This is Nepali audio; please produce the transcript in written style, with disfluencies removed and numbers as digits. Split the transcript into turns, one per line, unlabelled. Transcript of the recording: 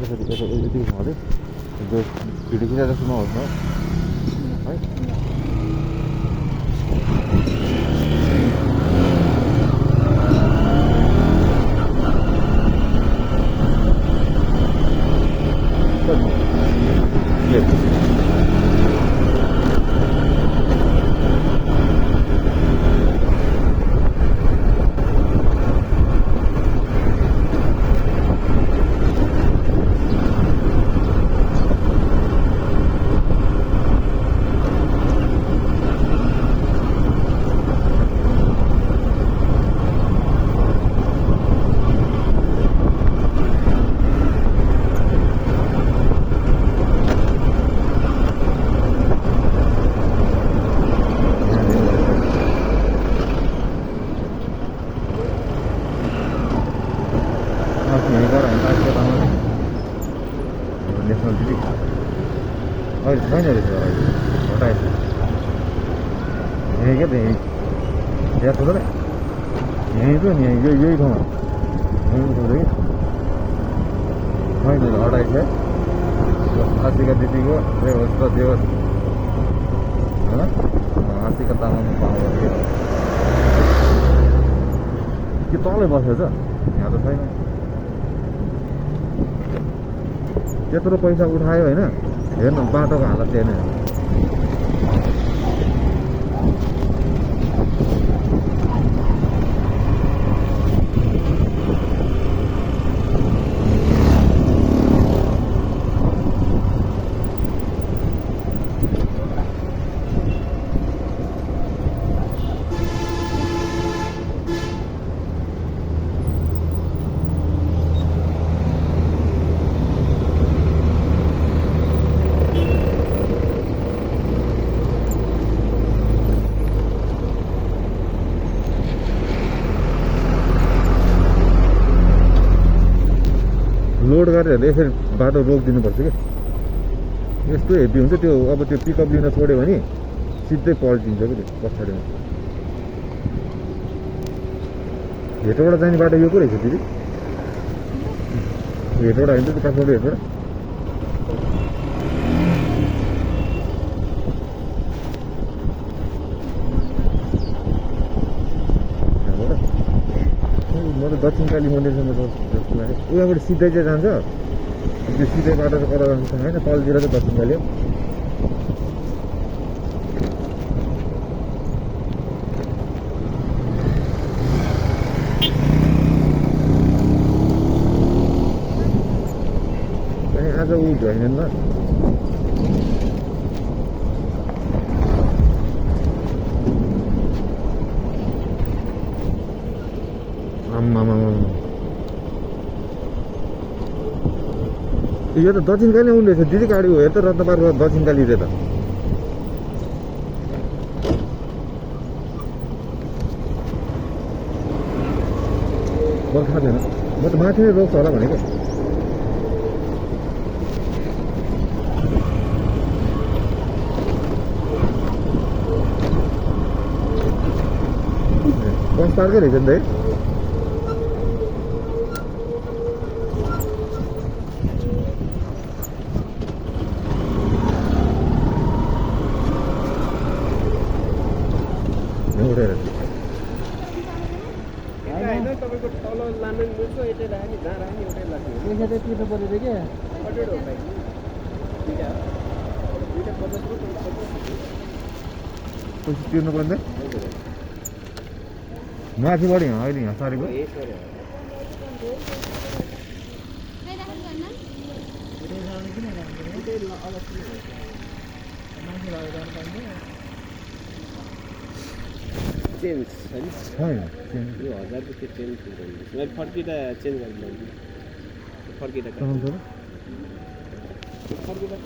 यसरी यतिको खाँदै भिडियो खिचेर जस्तो नहोस् न है। नेसनल टिभी अहिले छैन रहेछ, अहिले हटाएछ यहीँ क्या त, यहीँ यहाँ छ त यहीँ छ नि, यही ठाउँमा यहीँ छ कि छैन, हटाएछ। हाँसीका दिदीको जे होस् र जे होस् होइन, हाँसीका तामाङको पावर के तलै बसेछ, यहाँ त छैन। त्यत्रो पैसा उठायो होइन, हेर्नु बाटोको हालत हेर्नु। लोड गरेर यसरी बाटो रोकिदिनुपर्छ कि, यस्तो हेभी हुन्छ त्यो। अब त्यो पिकअप लिन छोड्यो भने सिधै पल्टिन्छ कि त्यो पछाडिमा। हेटोबाट जाने बाटो यो पो रहेछ दिदी, हेटोबाट होइन त्यो काठमाडौँ हेटोबाट। म त दक्षिण काली मन्दिरसम्म जस्तो लाग्यो, उहाँबाट सिधै चाहिँ जान्छ, त्यो सिधै बाटो चाहिँ पर जान्छ होइन, तलतिर चाहिँ दक्षिण काली हो। अनि आज ऊ होइन ल, यो त दक्षिण काली उठ्दैछ दिदी गाडी हो, हेर त रत्नपार्क दक्षिण काली रे त। मलाई थाहा छैन, म त माथि नै रोक्छ होला भनेको। बस पार्कै रहेछ नि त है। पैसा तिर्नु पर्ने माथिबाट यहाँ अहिले यहाँ सारेको
चेन्ज छैन यो 1000 रुपैयाँ चेन्ज गर्नु मैले फर्किँदा चेन्ज गर्नु फर्किँदा